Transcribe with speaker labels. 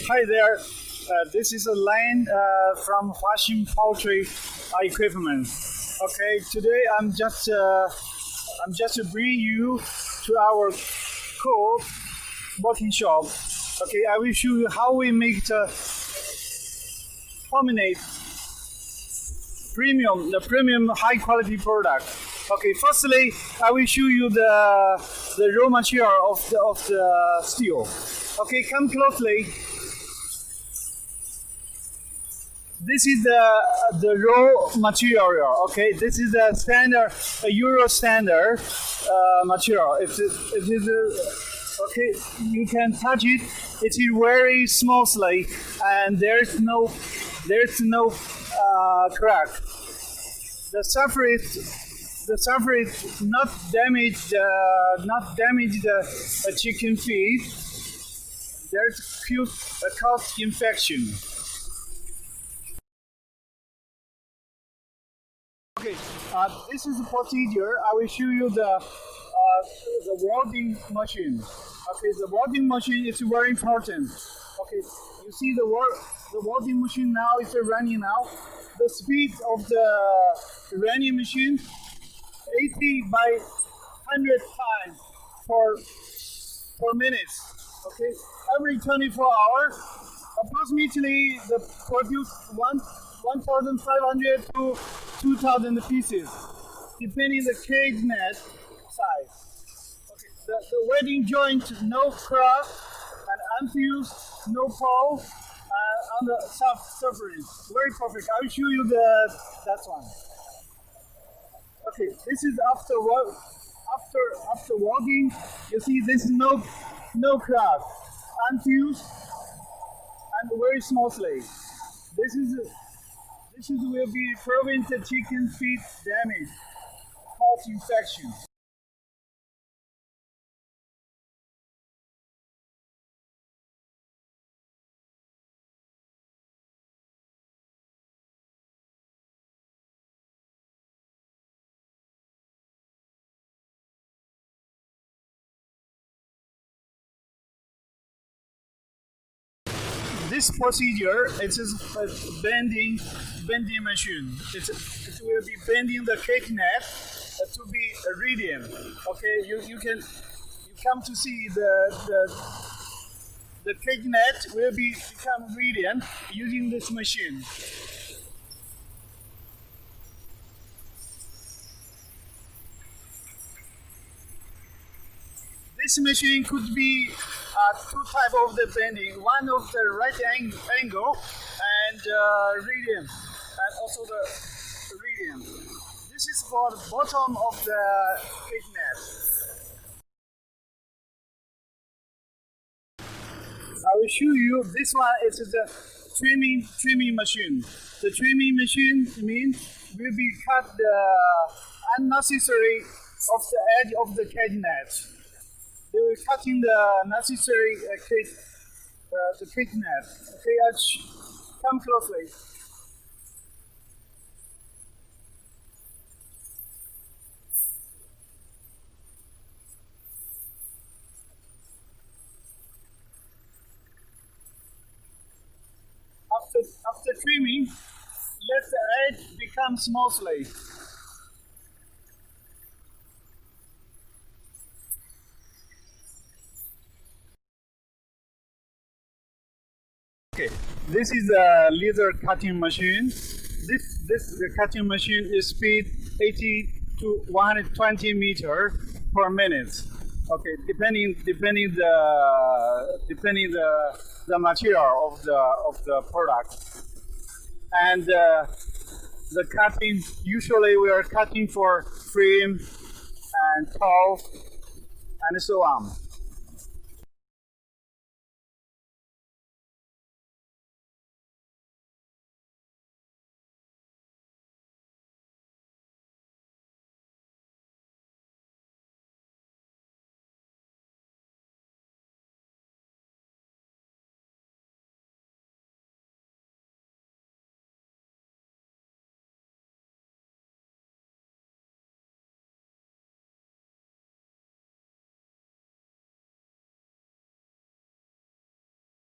Speaker 1: Hi there. This is Elaine from HUAXING Poultry Equipment. Okay, today I'm just to bring you to our cool working shop. Okay, I will show you how we make the the premium high quality product. Okay, firstly, I will show you the raw material of the steel. Okay, come closely. This is the raw material. Okay, this is the standard Euro standard material. It is okay. You can touch it. It is very smoothly, and there's no crack. The surface not damage the chicken feed. There's cause infection. Okay, this is the procedure. I will show you the welding machine. Okay, the welding machine is very important. Okay, you see the welding machine now is running now. The speed of the running machine 80 by 100 times per minute. Okay, every 24 hours, approximately the produce 1,500 to 2,000 pieces, depending the cage net size. Okay, the welding joint, no crack and unfused, no pole on the surface. Very perfect. I will show you that one. Okay, this is after welding. You see, this is no crack, unfused, and very smoothly. This will be prevent the chicken feed damage, cause infection. This procedure, it is a bending machine. It will be bending the cake net to be radiant. Okay, you come to see the cake net will become radiant using this machine. This machine could be two types of the bending. One of the right angle and radian, and also the radian. This is for the bottom of the cake net. I will show you. This one is the trimming machine. The trimming machine means will be cut the unnecessary of the edge of the cage net. They will cutting the necessary the cake net. Okay, come closely. After trimming, let the edge become smoothly. Okay, this is a laser cutting machine. This cutting machine is speed 80 to 120 meter per minute. Okay, depending the material of the product. And the cutting, usually we are cutting for frame and toe and so on.